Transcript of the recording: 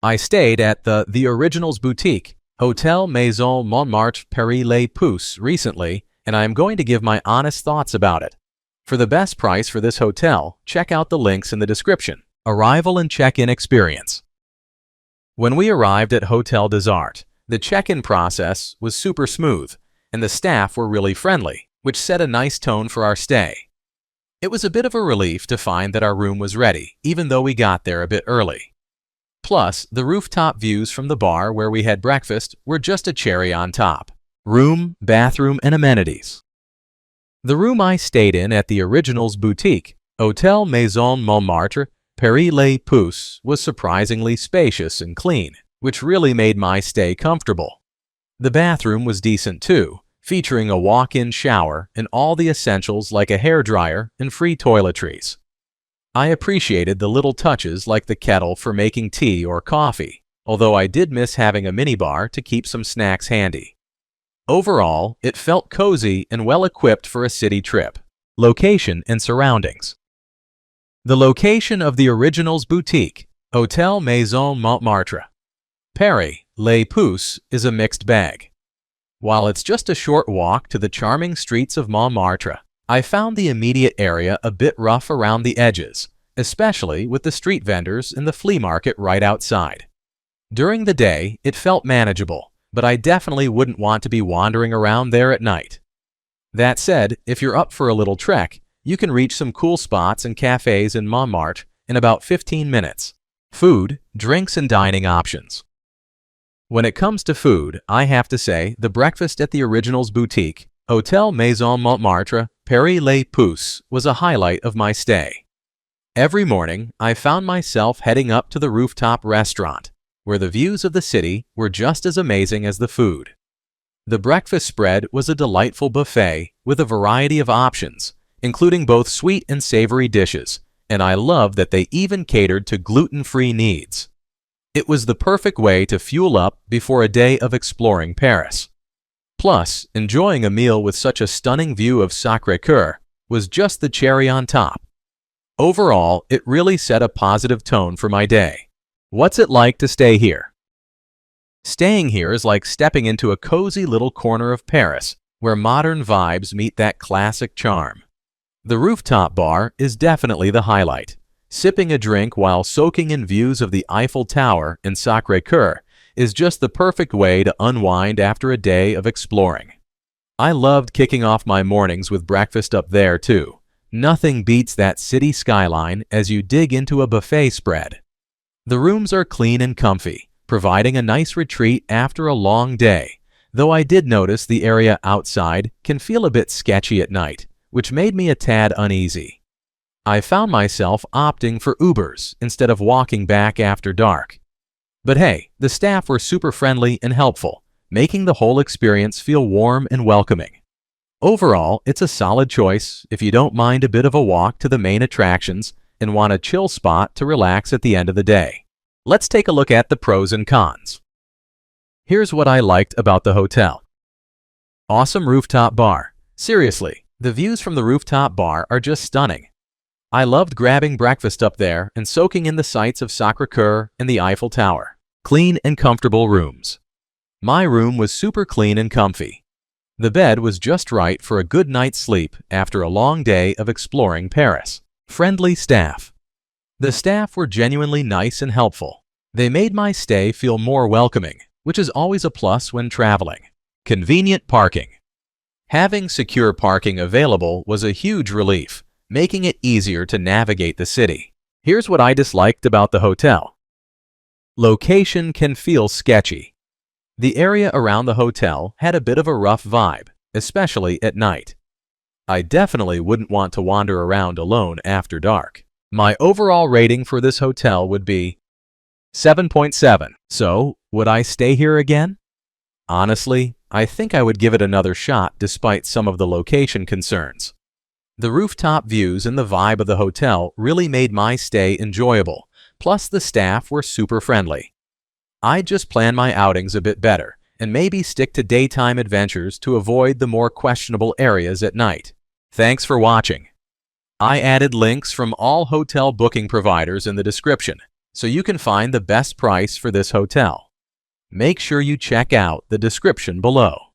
I stayed at the Originals Boutique, Hôtel Maison Montmartre, Paris Les Puces recently, and I am going to give my honest thoughts about it. For the best price for this hotel, check out the links in the description. Arrival and check-in experience. When we arrived at Hôtel des Arts, the check-in process was super smooth, and the staff were really friendly, which set a nice tone for our stay. It was a bit of a relief to find that our room was ready, even though we got there a bit early. Plus, the rooftop views from the bar where we had breakfast were just a cherry on top. Room, bathroom, and amenities. The room I stayed in at the Originals Boutique, Hôtel Maison Montmartre, Paris Les Puces, was surprisingly spacious and clean, which really made my stay comfortable. The bathroom was decent too, featuring a walk-in shower and all the essentials like a hairdryer and free toiletries. I appreciated the little touches like the kettle for making tea or coffee, although I did miss having a minibar to keep some snacks handy. Overall, it felt cozy and well-equipped for a city trip. Location and surroundings. The location of the Originals Boutique, Hôtel Maison Montmartre, Paris Les Puces, is a mixed bag. While it's just a short walk to the charming streets of Montmartre, I found the immediate area a bit rough around the edges, especially with the street vendors and the flea market right outside. During the day, it felt manageable, but I definitely wouldn't want to be wandering around there at night. That said, if you're up for a little trek, you can reach some cool spots and cafes in Montmartre in about 15 minutes. Food, drinks, and dining options. When it comes to food, I have to say the breakfast at the Originals Boutique, Hôtel Maison Montmartre, Paris Les Puces, was a highlight of my stay. Every morning, I found myself heading up to the rooftop restaurant, where the views of the city were just as amazing as the food. The breakfast spread was a delightful buffet with a variety of options, including both sweet and savory dishes, and I loved that they even catered to gluten-free needs. It was the perfect way to fuel up before a day of exploring Paris. Plus, enjoying a meal with such a stunning view of Sacré-Cœur was just the cherry on top. Overall, it really set a positive tone for my day. What's it like to stay here? Staying here is like stepping into a cozy little corner of Paris, where modern vibes meet that classic charm. The rooftop bar is definitely the highlight. Sipping a drink while soaking in views of the Eiffel Tower and Sacré-Cœur is just the perfect way to unwind after a day of exploring. I loved kicking off my mornings with breakfast up there too. Nothing beats that city skyline as you dig into a buffet spread. The rooms are clean and comfy, providing a nice retreat after a long day, though I did notice the area outside can feel a bit sketchy at night, which made me a tad uneasy. I found myself opting for Ubers instead of walking back after dark. But hey, the staff were super friendly and helpful, making the whole experience feel warm and welcoming. Overall, it's a solid choice if you don't mind a bit of a walk to the main attractions and want a chill spot to relax at the end of the day. Let's take a look at the pros and cons. Here's what I liked about the hotel. Awesome rooftop bar. Seriously, the views from the rooftop bar are just stunning. I loved grabbing breakfast up there and soaking in the sights of Sacré-Cœur and the Eiffel Tower. Clean and comfortable rooms. My room was super clean and comfy. The bed was just right for a good night's sleep after a long day of exploring Paris. Friendly staff. The staff were genuinely nice and helpful. They made my stay feel more welcoming, which is always a plus when traveling. Convenient parking. Having secure parking available was a huge relief, making it easier to navigate the city. Here's what I disliked about the hotel. Location can feel sketchy. The area around the hotel had a bit of a rough vibe, especially at night. I definitely wouldn't want to wander around alone after dark. My overall rating for this hotel would be 7.7. So, would I stay here again? Honestly, I think I would give it another shot despite some of the location concerns. The rooftop views and the vibe of the hotel really made my stay enjoyable, plus the staff were super friendly. I'd just plan my outings a bit better and maybe stick to daytime adventures to avoid the more questionable areas at night. Thanks for watching. I added links from all hotel booking providers in the description. so you can find the best price for this hotel. Make sure you check out the description below.